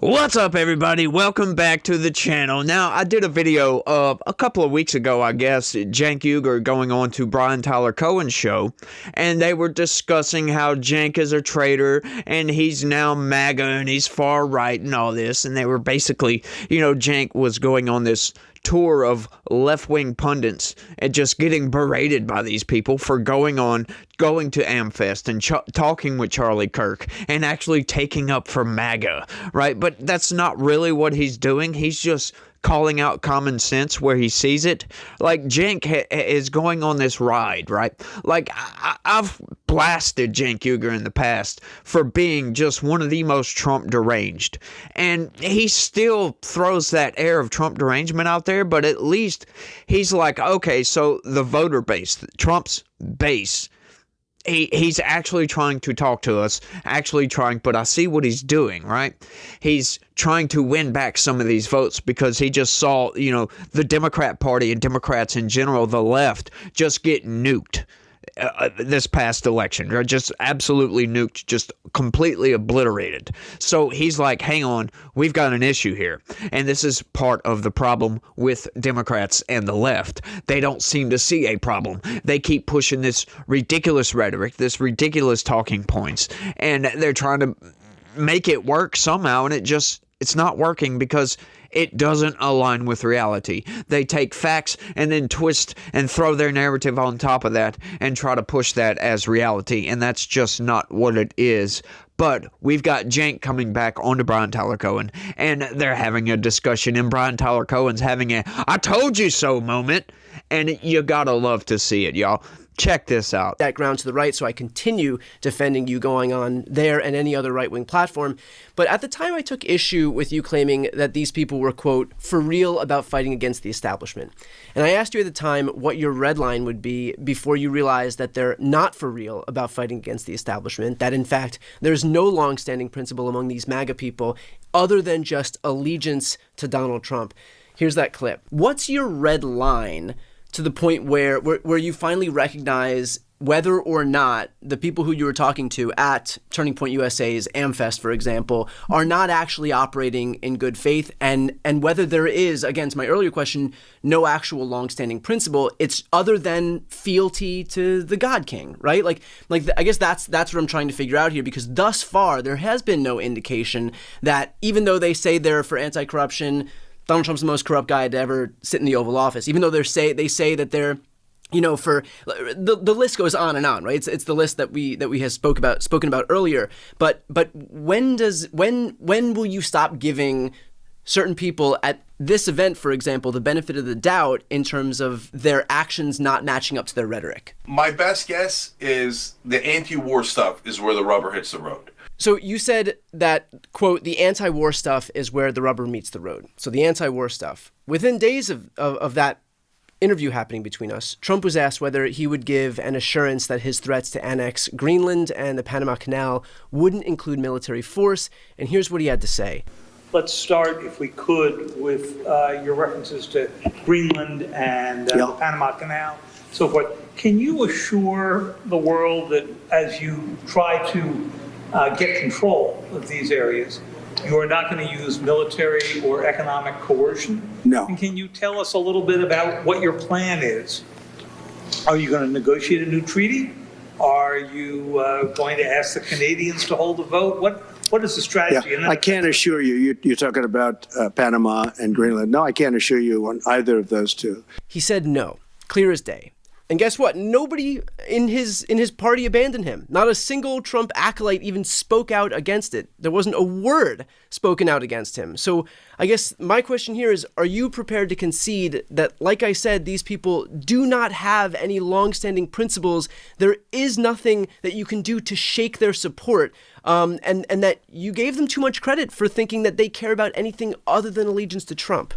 What's up, everybody? Welcome back to the channel. Now, I did a video a couple of weeks ago, I guess, Cenk Uygur going on to Bryan Tyler Cohen's show, and they were discussing how Cenk is a traitor, and he's now MAGA, and he's far right, and all this, and they were basically, Cenk was going on this tour of left-wing pundits and just getting berated by these people for going to Amfest and talking with Charlie Kirk and actually taking up for MAGA, right? But that's not really what he's doing. He's just calling out common sense where he sees it. Like, Cenk is going on this ride, right? Like, I've blasted Cenk Uygur in the past for being just one of the most Trump deranged. And he still throws that air of Trump derangement out there, but at least he's like, okay, so the voter base, Trump's base, he's actually trying to talk to us, but I see what he's doing, right? He's trying to win back some of these votes because he just saw, the Democrat Party and Democrats in general, the left, just get nuked this past election, or just absolutely nuked, just completely obliterated. So he's like, hang on, we've got an issue here. And this is part of the problem with Democrats and the left. They don't seem to see a problem. They keep pushing this ridiculous rhetoric, this ridiculous talking points, and they're trying to make it work somehow, and it's not working because it doesn't align with reality. They take facts and then twist and throw their narrative on top of that and try to push that as reality, and that's just not what it is. But we've got Cenk coming back onto Bryan Tyler Cohen, and they're having a discussion, and Bryan Tyler Cohen's having a "I told you so" moment, and you gotta love to see it, y'all. Check this out. That ground to the right, so I continue defending you going on there and any other right-wing platform. But at the time, I took issue with you claiming that these people were, quote, for real about fighting against the establishment. And I asked you at the time what your red line would be before you realized that they're not for real about fighting against the establishment, that in fact, there's no long-standing principle among these MAGA people other than just allegiance to Donald Trump. Here's that clip. What's your red line to the point where you finally recognize whether or not the people who you were talking to at Turning Point USA's Amfest, for example, are not actually operating in good faith, and whether there is, again, to my earlier question, no actual longstanding principle, it's other than fealty to the God King, right? Like I guess that's what I'm trying to figure out here, because thus far there has been no indication that even though they say they're for anti-corruption, Donald Trump's the most corrupt guy to ever sit in the Oval Office, even though they say that they're, for the list goes on and on, right? It's the list that we have spoken about earlier. But when will you stop giving certain people at this event, for example, the benefit of the doubt in terms of their actions not matching up to their rhetoric? My best guess is the anti-war stuff is where the rubber hits the road. So you said that, quote, the anti-war stuff is where the rubber meets the road. So the anti-war stuff. Within days of that interview happening between us, Trump was asked whether he would give an assurance that his threats to annex Greenland and the Panama Canal wouldn't include military force. And here's what he had to say. Let's start, if we could, with your references to Greenland and the Panama Canal, so forth. Can you assure the world that as you try to get control of these areas, you are not going to use military or economic coercion? No. And can you tell us a little bit about what your plan is? Are you going to negotiate a new treaty? Are you going to ask the Canadians to hold a vote? What is the strategy? Yeah, I can't assure you. You're talking about Panama and Greenland. No, I can't assure you on either of those two. He said no, clear as day. And guess what? Nobody in his party abandoned him. Not a single Trump acolyte even spoke out against it. There wasn't a word spoken out against him. So I guess my question here is, are you prepared to concede that, like I said, these people do not have any longstanding principles? There is nothing that you can do to shake their support, and that you gave them too much credit for thinking that they care about anything other than allegiance to Trump?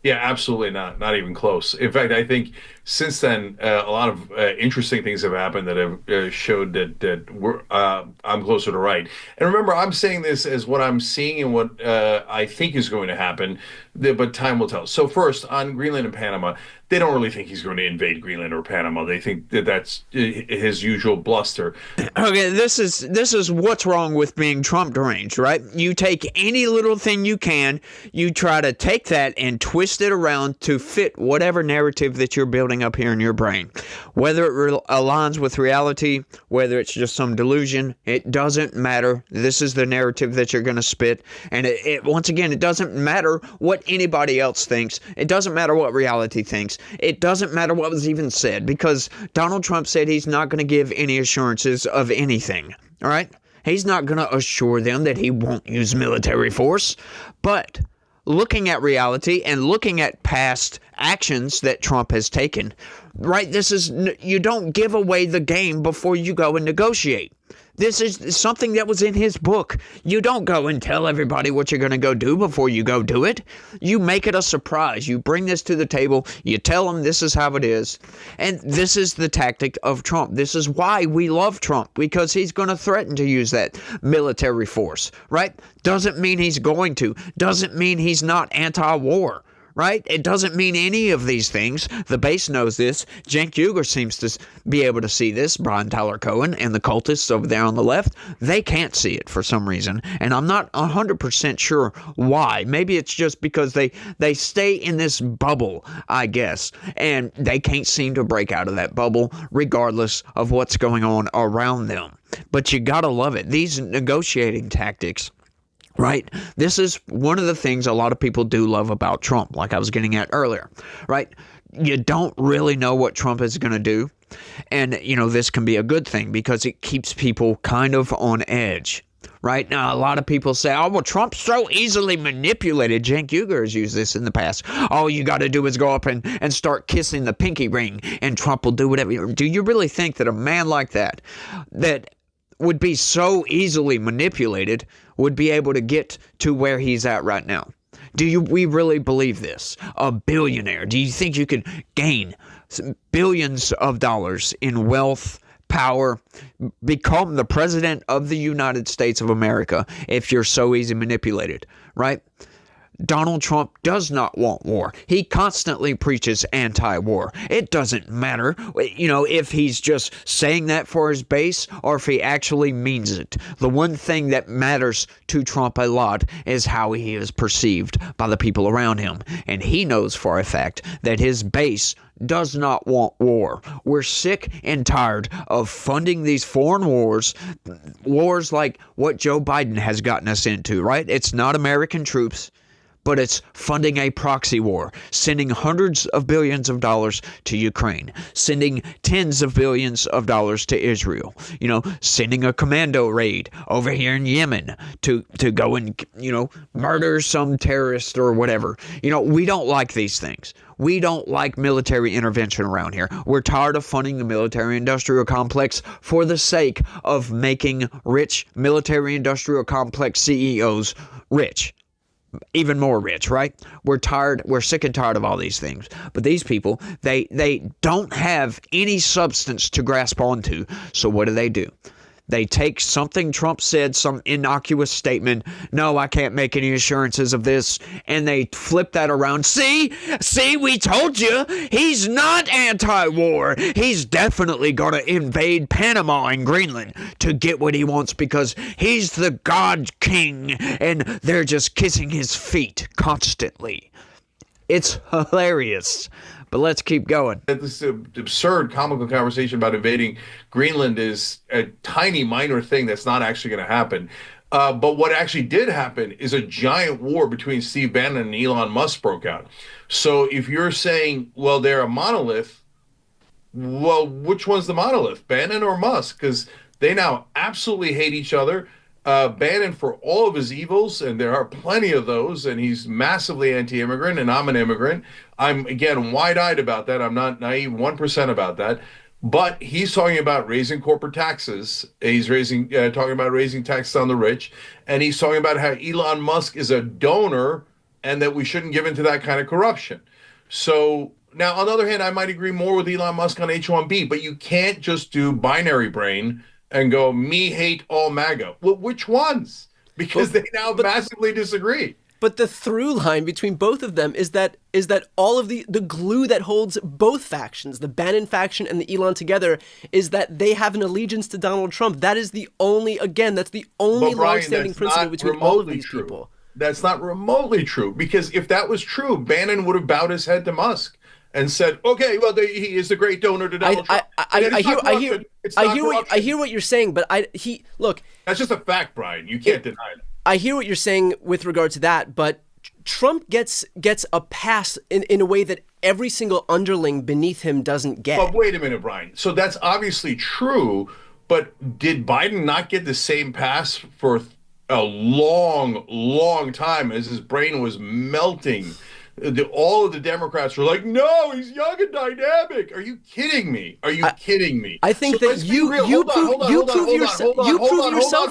Yeah, absolutely not. Not even close. In fact, I think since then, a lot of interesting things have happened that have showed I'm closer to right. And remember, I'm saying this as what I'm seeing and what I think is going to happen, but time will tell. So first, on Greenland and Panama, they don't really think he's going to invade Greenland or Panama. They think that that's his usual bluster. Okay, this is what's wrong with being Trump deranged, right? You take any little thing you can, you try to take that and twist it around to fit whatever narrative that you're building up here in your brain. Whether it aligns with reality, whether it's just some delusion, it doesn't matter. This is the narrative that you're going to spit. And once again, it doesn't matter what anybody else thinks. It doesn't matter what reality thinks. It doesn't matter what was even said, because Donald Trump said he's not going to give any assurances of anything. All right? He's not going to assure them that he won't use military force. But looking at reality and looking at past actions that Trump has taken, right? You don't give away the game before you go and negotiate. This is something that was in his book. You don't go and tell everybody what you're going to go do before you go do it. You make it a surprise. You bring this to the table. You tell them this is how it is. And this is the tactic of Trump. This is why we love Trump, because he's going to threaten to use that military force, right? Doesn't mean he's going to. Doesn't mean he's not anti-war. Right? It doesn't mean any of these things. The base knows this. Cenk Uygur seems to be able to see this. Bryan Tyler Cohen and the cultists over there on the left, they can't see it for some reason. And I'm not 100% sure why. Maybe it's just because they stay in this bubble, I guess. And they can't seem to break out of that bubble regardless of what's going on around them. But you gotta love it. These negotiating tactics, right? This is one of the things a lot of people do love about Trump, like I was getting at earlier, right? You don't really know what Trump is going to do. And, this can be a good thing because it keeps people kind of on edge, right? Now, a lot of people say, oh, well, Trump's so easily manipulated. Cenk Uygur has used this in the past. All you got to do is go up and start kissing the pinky ring and Trump will do whatever. Do you really think that a man like that would be so easily manipulated would be able to get to where he's at right now? We really believe this? A billionaire. Do you think you could gain billions of dollars in wealth, power, become the president of the United States of America if you're so easy manipulated, right? Donald Trump does not want war. He constantly preaches anti-war. It doesn't matter, if he's just saying that for his base or if he actually means it. The one thing that matters to Trump a lot is how he is perceived by the people around him. And he knows for a fact that his base does not want war. We're sick and tired of funding these foreign wars like what Joe Biden has gotten us into, right? It's not American troops, but it's funding a proxy war, sending hundreds of billions of dollars to Ukraine, sending tens of billions of dollars to Israel, sending a commando raid over here in Yemen to go and, murder some terrorist or whatever. We don't like these things. We don't like military intervention around here. We're tired of funding the military-industrial complex for the sake of making rich military-industrial complex CEOs rich. Even more rich, right? We're sick and tired of all these things. But these people, they don't have any substance to grasp onto. So what do? They take something Trump said, some innocuous statement, no, I can't make any assurances of this, and they flip that around. See, we told you, he's not anti-war. He's definitely going to invade Panama and Greenland to get what he wants because he's the God King, and they're just kissing his feet constantly. It's hilarious. But let's keep going. This absurd, comical conversation about invading Greenland is a tiny, minor thing that's not actually going to happen. But what actually did happen is a giant war between Steve Bannon and Elon Musk broke out. So if you're saying, well, they're a monolith, well, which one's the monolith, Bannon or Musk? Because they now absolutely hate each other. Bannon for all of his evils, and there are plenty of those, and he's massively anti-immigrant, and I'm an immigrant. I'm, again, wide-eyed about that. I'm not naive 1% about that. But he's talking about raising corporate taxes. He's talking about raising taxes on the rich. And he's talking about how Elon Musk is a donor and that we shouldn't give into that kind of corruption. So Now, on the other hand, I might agree more with Elon Musk on H-1B, but you can't just do binary brain and go, me hate all MAGA. Well, which ones? Because they now massively disagree. But the through line between both of them is that all of the glue that holds both factions, the Bannon faction and the Elon together, is that they have an allegiance to Donald Trump. That is the only, again, that's the only longstanding principle between all of these people. That's not remotely true, because if that was true, Bannon would have bowed his head to Musk and said, "Okay, well, he is the great donor to Donald Trump." I hear what you're saying, but look. That's just a fact, Brian. You can't deny it. I hear what you're saying with regard to that, but Trump gets a pass in a way that every single underling beneath him doesn't get. But wait a minute, Brian. So that's obviously true, but did Biden not get the same pass for a long, long time as his brain was melting? All of the Democrats were like, "No, he's young and dynamic." Are you kidding me? Are you kidding me? I think that you prove yourself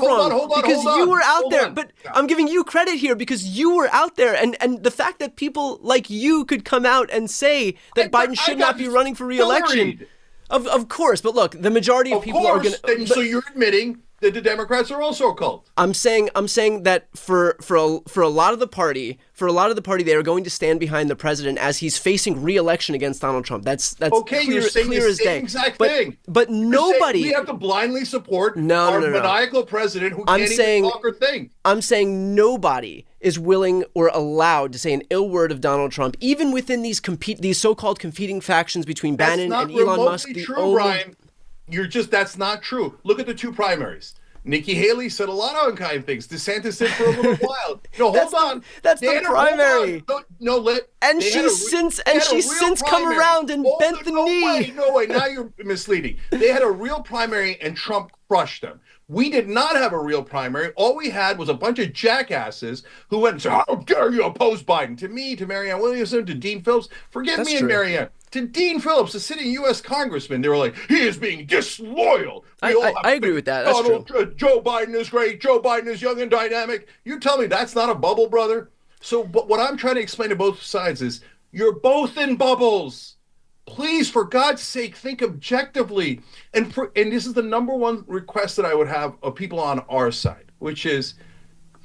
wrong because you were out there. But I'm giving you credit here because you were out there, and the fact that people like you could come out and say that Biden should not be running for re-election, of course. But look, the majority of people are going to. So you're admitting that the Democrats are also a cult. I'm saying that for a lot of the party, they are going to stand behind the president as he's facing re-election against Donald Trump. That's okay. Clear, you're saying clear the as same day. exact thing. But nobody. We have to blindly support our no. maniacal president who can't even talk or think. I'm saying nobody is willing or allowed to say an ill word of Donald Trump, even within these so-called competing factions between Bannon and Elon Musk. That's not remotely true, Brian. That's not true. Look at the two primaries. Nikki Haley said a lot of unkind things. DeSantis did for a little while. No, hold on. That's the primary. And she's since come around and bent the knee. No way. Now you're misleading. They had a real primary and Trump crushed them. We did not have a real primary. All we had was a bunch of jackasses who went and said, "How dare you oppose Biden?" To me, to Marianne Williamson, to Dean Phillips. Forgive me and Marianne. To Dean Phillips, a sitting U.S. congressman, they were like, "He is being disloyal." I agree with that. That's true. Joe Biden is great. Joe Biden is young and dynamic. You tell me that's not a bubble, brother? So, but what I'm trying to explain to both sides is you're both in bubbles. Please, for God's sake, think objectively. And this is the number one request that I would have of people on our side, which is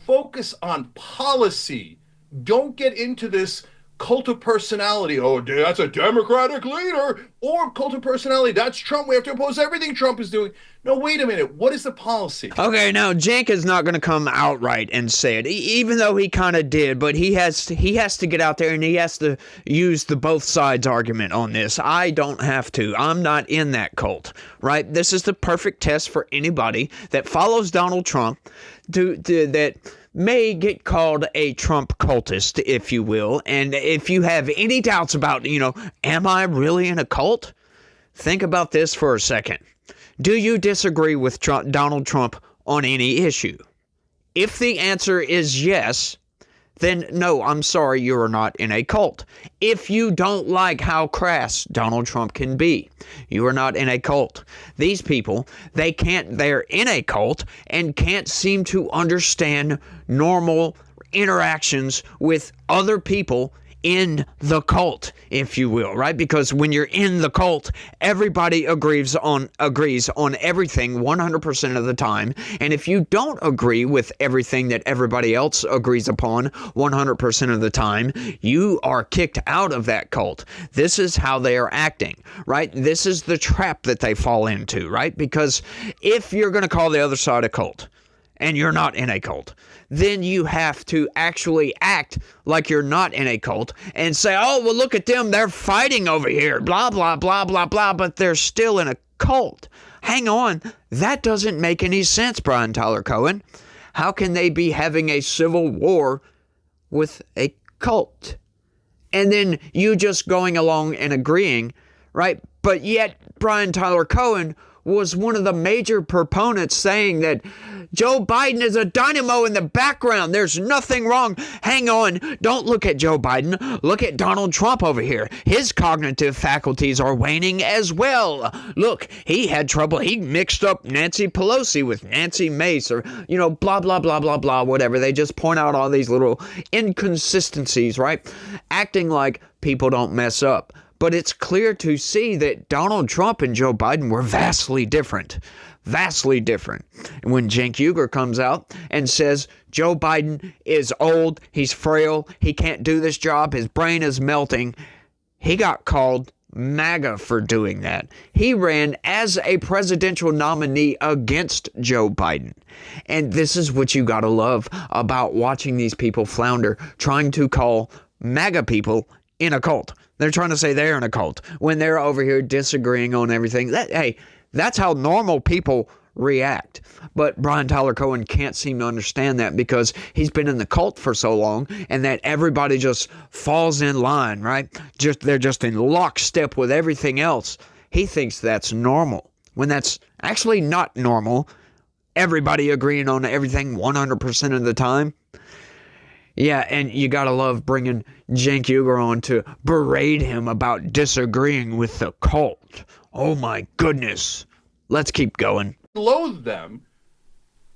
focus on policy. Don't get into this cult of personality. Oh, that's a Democratic leader. Or cult of personality. That's Trump. We have to oppose everything Trump is doing. No, wait a minute. What is the policy? Okay, now Cenk is not going to come outright and say it, even though he kind of did. But he has to get out there and he has to use the both sides argument on this. I don't have to. I'm not in that cult, right? This is the perfect test for anybody that follows Donald Trump that may get called a Trump cultist, if you will. And if you have any doubts about, am I really in a cult? Think about this for a second. Do you disagree with Donald Trump on any issue? If the answer is yes, then no, I'm sorry, you are not in a cult. If you don't like how crass Donald Trump can be, you are not in a cult. These people, they're in a cult and can't seem to understand normal interactions with other people in the cult, if you will, right? Because when you're in the cult, everybody agrees on everything 100% of the time. And if you don't agree with everything that everybody else agrees upon 100% of the time, you are kicked out of that cult. This is how they are acting, right? This is the trap that they fall into, right? Because if you're going to call the other side a cult, and you're not in a cult, then you have to actually act like you're not in a cult and say, "Oh, well, look at them. They're fighting over here, blah, blah, blah, blah, blah," but they're still in a cult. Hang on. That doesn't make any sense, Bryan Tyler Cohen. How can they be having a civil war with a cult? And then you just going along and agreeing, right? But yet Bryan Tyler Cohen was one of the major proponents saying that Joe Biden is a dynamo in the background. There's nothing wrong. Hang on. Don't look at Joe Biden. Look at Donald Trump over here. His cognitive faculties are waning as well. Look, he had trouble. He mixed up Nancy Pelosi with Nancy Mace or, blah, blah, blah, blah, blah, whatever. They just point out all these little inconsistencies, right? Acting like people don't mess up. But it's clear to see that Donald Trump and Joe Biden were vastly different. Vastly different. And when Cenk Uygur comes out and says Joe Biden is old, he's frail, he can't do this job, his brain is melting, he got called MAGA for doing that. He ran as a presidential nominee against Joe Biden. And this is what you gotta love about watching these people flounder, trying to call MAGA people in a cult. They're trying to say they're in a cult when they're over here disagreeing on everything. That's how normal people react. But Bryan Tyler Cohen can't seem to understand that because he's been in the cult for so long, and that everybody just falls in line, right? They're just in lockstep with everything else. He thinks that's normal, when that's actually not normal. Everybody agreeing on everything 100% of the time. Yeah, and you gotta love bringing Cenk Uygur on to berate him about disagreeing with the cult. Oh my goodness. Let's keep going. Loathe them.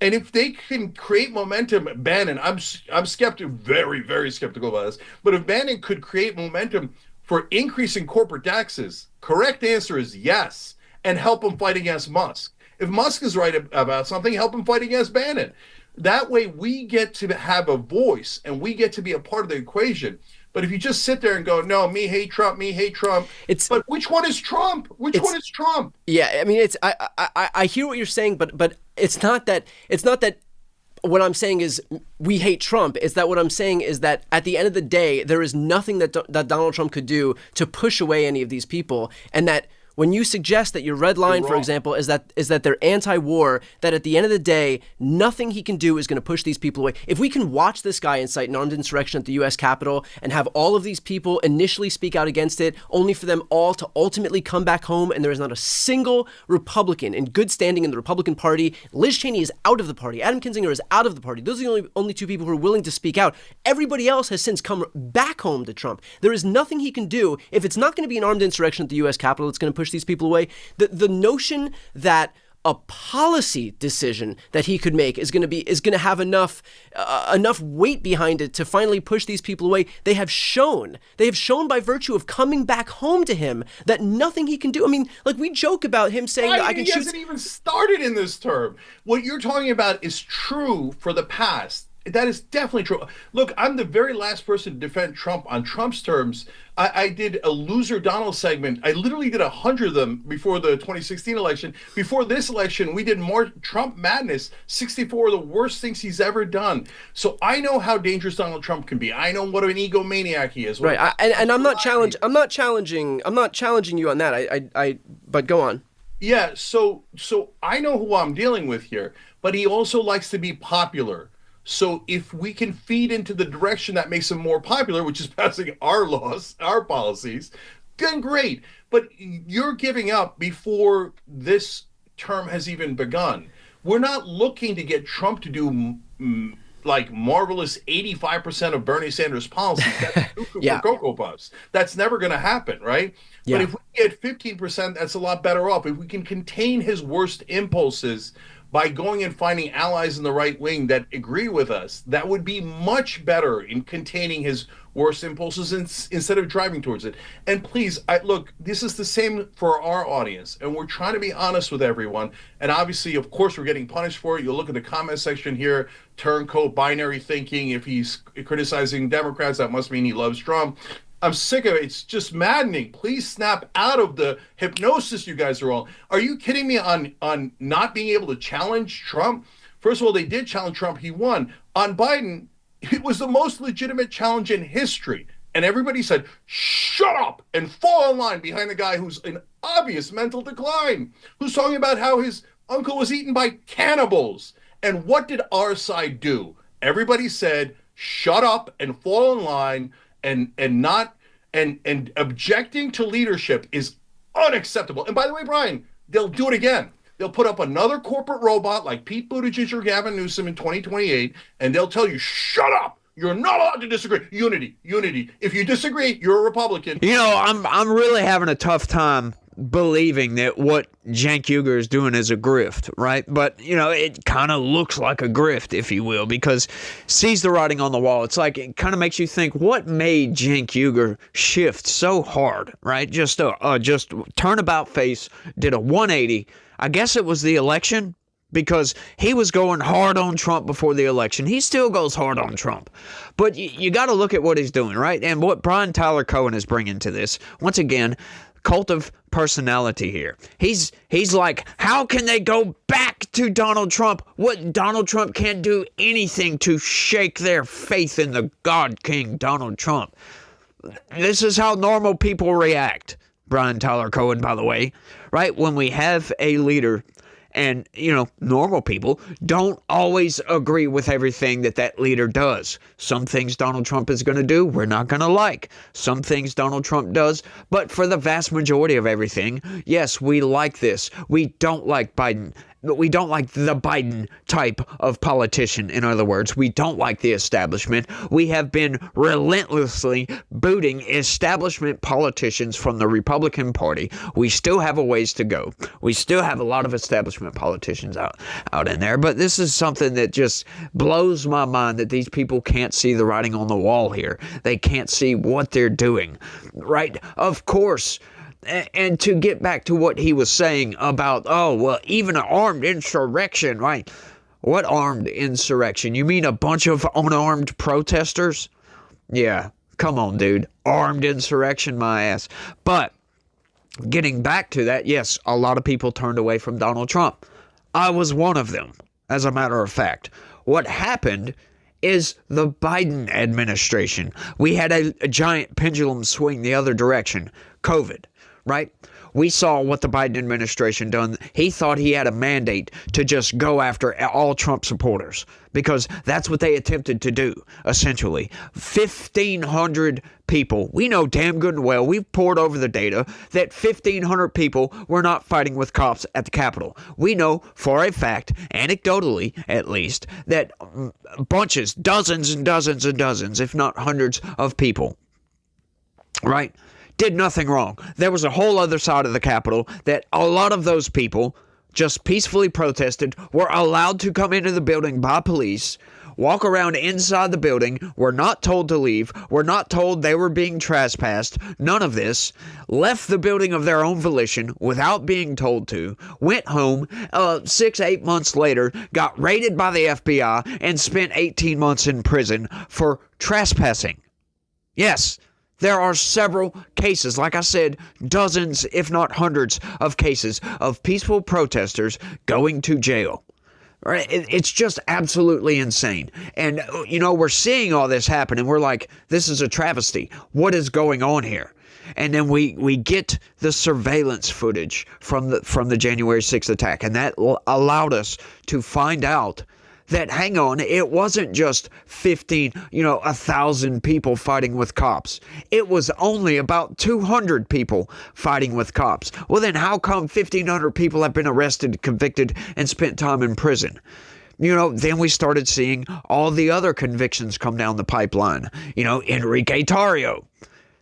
And if they can create momentum, Bannon, I'm skeptical, very, very skeptical about this. But if Bannon could create momentum for increasing corporate taxes, correct answer is yes, and help him fight against Musk. If Musk is right about something, help him fight against Bannon. That way we get to have a voice and we get to be a part of the equation. But if you just sit there and go, no, me hate Trump, but which one is Trump? Which one is Trump? Yeah, I mean, I hear what you're saying, but it's not that what I'm saying is we hate Trump. It's that what I'm saying is that at the end of the day, there is nothing that Donald Trump could do to push away any of these people, and that when you suggest that your red line, for example, is that they're anti-war, that at the end of the day, nothing he can do is going to push these people away. If we can watch this guy incite an armed insurrection at the U.S. Capitol and have all of these people initially speak out against it, only for them all to ultimately come back home, and there is not a single Republican in good standing in the Republican Party. Liz Cheney is out of the party. Adam Kinzinger is out of the party. Those are the only two people who are willing to speak out. Everybody else has since come back home to Trump. There is nothing he can do. If it's not going to be an armed insurrection at the U.S. Capitol, it's going to push these people away. The notion that a policy decision that he could make is going to have enough weight behind it to finally push these people away. They have shown by virtue of coming back home to him that nothing he can do. I mean, like, we joke about him saying that I can shoot. He hasn't even started in this term. What you're talking about is true for the past. That is definitely true. Look, I'm the very last person to defend Trump on Trump's terms. I did a loser Donald segment. I literally did 100 of them before the 2016 election. Before this election, we did more Trump madness, 64 of the worst things he's ever done. So I know how dangerous Donald Trump can be. I know what an egomaniac he is. Right. And I'm not challenging you on that. But go on. Yeah. So I know who I'm dealing with here, but he also likes to be popular. So if we can feed into the direction that makes him more popular, which is passing our laws, our policies, then great. But you're giving up before this term has even begun. We're not looking to get Trump to do like marvelous 85% of Bernie Sanders' policies. That's for Cocoa Puffs. That's never going to happen, right? Yeah. But if we get 15%, that's a lot better off. If we can contain his worst impulses by going and finding allies in the right wing that agree with us, that would be much better in containing his worst impulses instead of driving towards it. And please, look, this is the same for our audience, and we're trying to be honest with everyone. And obviously, of course, we're getting punished for it. You'll look at the comment section here, turncoat, binary thinking. If he's criticizing Democrats, that must mean he loves Trump. I'm sick of it. It's just maddening. Please snap out of the hypnosis you guys are all. Are you kidding me on not being able to challenge Trump? First of all, they did challenge Trump. He won. On Biden, it was the most legitimate challenge in history. And everybody said, shut up and fall in line behind the guy who's in obvious mental decline, who's talking about how his uncle was eaten by cannibals. And what did our side do? Everybody said, shut up and fall in line. And objecting to leadership is unacceptable. And by the way, Brian, they'll do it again. They'll put up another corporate robot like Pete Buttigieg or Gavin Newsom in 2028, and they'll tell you, shut up. You're not allowed to disagree. Unity. If you disagree, you're a Republican. You know, I'm really having a tough time believing that what Cenk Uygur is doing is a grift, right? But, it kind of looks like a grift, if you will, because sees the writing on the wall. It's like, it kind of makes you think, what made Cenk Uygur shift so hard, right? Just turn about face, did a 180. I guess it was the election, because he was going hard on Trump before the election. He still goes hard on Trump. But you got to look at what he's doing, right? And what Bryan Tyler Cohen is bringing to this, once again, cult of personality here. He's like, how can they go back to Donald Trump? What, Donald Trump can't do anything to shake their faith in the God King Donald Trump. This is how normal people react, Bryan Tyler Cohen, by the way, right? When we have a leader, and, normal people don't always agree with everything that leader does. Some things Donald Trump is going to do, we're not going to like. Some things Donald Trump does, but for the vast majority of everything, yes, we like this. We don't like Biden. We don't like the Biden type of politician. In other words, we don't like the establishment. We have been relentlessly booting establishment politicians from the Republican Party. We still have a ways to go. We still have a lot of establishment politicians out in there. But this is something that just blows my mind, that these people can't see the writing on the wall here. They can't see what they're doing, right? Of course. And to get back to what he was saying about, even an armed insurrection, right? What armed insurrection? You mean a bunch of unarmed protesters? Yeah, come on, dude. Armed insurrection, my ass. But getting back to that, yes, a lot of people turned away from Donald Trump. I was one of them, as a matter of fact. What happened is the Biden administration. We had a giant pendulum swing the other direction. COVID. Right? We saw what the Biden administration done. He thought he had a mandate to just go after all Trump supporters, because that's what they attempted to do, essentially. 1,500 people. We know damn good and well, we've poured over the data, that 1,500 people were not fighting with cops at the Capitol. We know for a fact, anecdotally at least, that bunches, dozens and dozens and dozens, if not hundreds of people, right, did nothing wrong. There was a whole other side of the Capitol that a lot of those people just peacefully protested, were allowed to come into the building by police, walk around inside the building, were not told to leave, were not told they were being trespassed, none of this, left the building of their own volition without being told to, went home, 6-8 months later, got raided by the FBI, and spent 18 months in prison for trespassing. Yes. There are several cases, like I said, dozens, if not hundreds of cases of peaceful protesters going to jail. Right? It's just absolutely insane. And, we're seeing all this happen, and we're like, this is a travesty. What is going on here? And then we get the surveillance footage from the January 6th attack, and that allowed us to find out that, hang on, it wasn't just 1,000 people fighting with cops. It was only about 200 people fighting with cops. Well, then how come 1,500 people have been arrested, convicted, and spent time in prison? Then we started seeing all the other convictions come down the pipeline. Enrique Tarrio.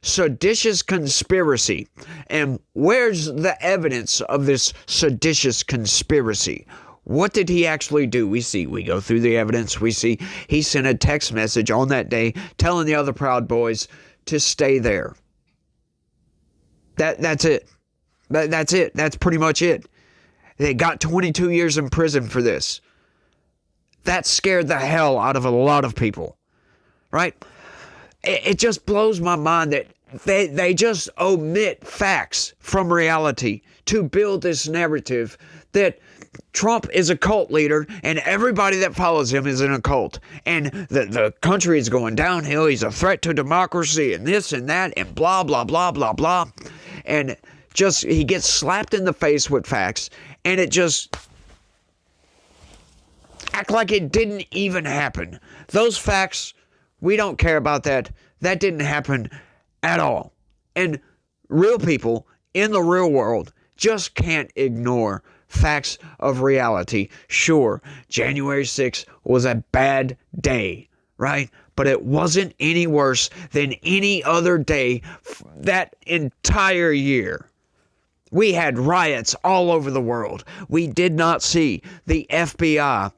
Seditious conspiracy. And where's the evidence of this seditious conspiracy? What did he actually do? We go through the evidence. We see he sent a text message on that day telling the other Proud Boys to stay there. That's it. That's it. That's pretty much it. They got 22 years in prison for this. That scared the hell out of a lot of people, right? It just blows my mind that they just omit facts from reality to build this narrative that Trump is a cult leader and everybody that follows him is in a cult, and the country is going downhill. He's a threat to democracy and this and that and blah, blah, blah, blah, blah. And just he gets slapped in the face with facts, and it just act like it didn't even happen. Those facts, we don't care about that. That didn't happen at all. And real people in the real world just can't ignore facts of reality. Sure, January 6th was a bad day, right? But it wasn't any worse than any other day that entire year. We had riots all over the world. We did not see the FBI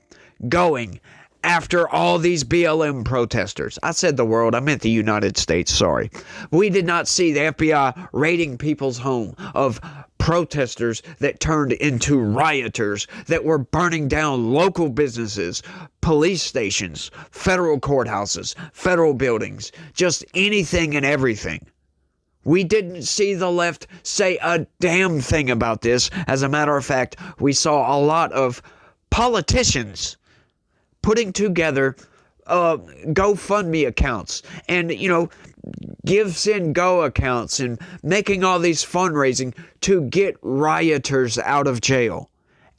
going after all these BLM protesters. I said the world, I meant the United States, sorry. We did not see the FBI raiding people's home of protesters that turned into rioters that were burning down local businesses, police stations, federal courthouses, federal buildings, just anything and everything. We didn't see the left say a damn thing about this. As a matter of fact, we saw a lot of politicians putting together GoFundMe accounts and, Give, Send, Go accounts and making all these fundraising to get rioters out of jail.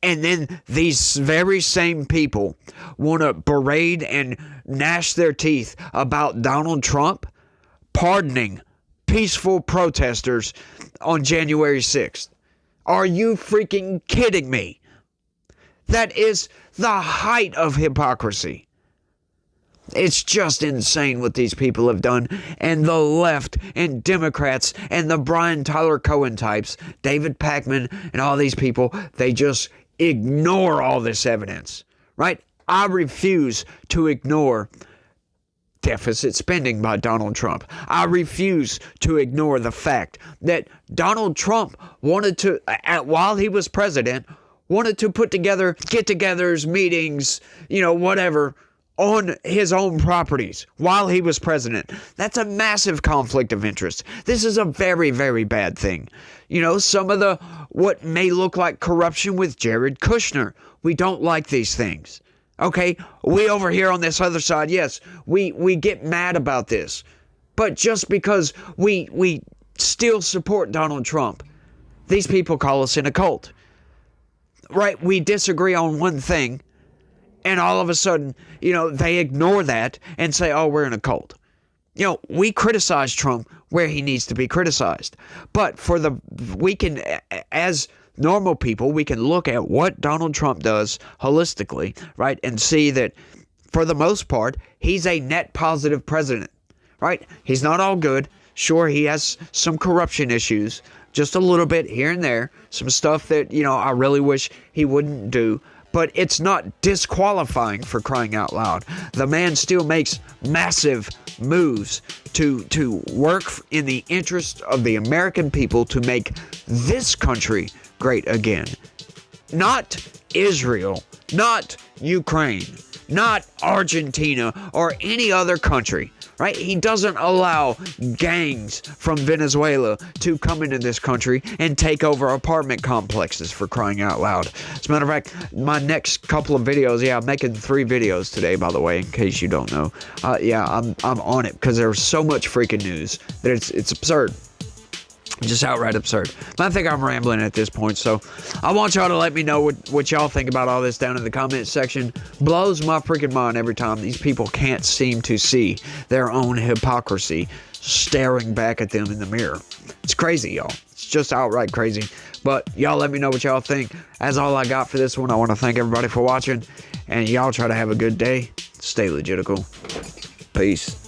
And then these very same people want to berate and gnash their teeth about Donald Trump pardoning peaceful protesters on January 6th. Are you freaking kidding me? That is the height of hypocrisy. It's just insane what these people have done. And the left and Democrats and the Bryan Tyler Cohen types, David Pakman and all these people, they just ignore all this evidence, right? I refuse to ignore deficit spending by Donald Trump. I refuse to ignore the fact that Donald Trump wanted to, while he was president, wanted to put together get-togethers, meetings, whatever, on his own properties while he was president. That's a massive conflict of interest. This is a very, very bad thing. Some of what may look like corruption with Jared Kushner. We don't like these things. Okay, we over here on this other side, yes, we get mad about this. But just because we still support Donald Trump, these people call us in a cult. Right? We disagree on one thing, and all of a sudden, they ignore that and say, oh, we're in a cult. We criticize Trump where he needs to be criticized. But we can, as normal people, we can look at what Donald Trump does holistically, right? And see that for the most part, he's a net positive president, right? He's not all good. Sure, he has some corruption issues, just a little bit here and there, some stuff that, I really wish he wouldn't do. But it's not disqualifying, for crying out loud. The man still makes massive moves to work in the interest of the American people to make this country great again. Not Israel, not Ukraine, not Argentina or any other country, right? He doesn't allow gangs from Venezuela to come into this country and take over apartment complexes, for crying out loud. As a matter of fact, my next couple of videos, I'm making 3 videos today, by the way, in case you don't know. I'm on it because there's so much freaking news that it's absurd. Just outright absurd. I think I'm rambling at this point, so I want y'all to let me know what y'all think about all this down in the comment section. Blows my freaking mind every time these people can't seem to see their own hypocrisy staring back at them in the mirror. It's crazy, y'all. It's just outright crazy. But y'all let me know what y'all think. That's all I got for this one. I want to thank everybody for watching, and y'all try to have a good day. Stay legitical. Peace.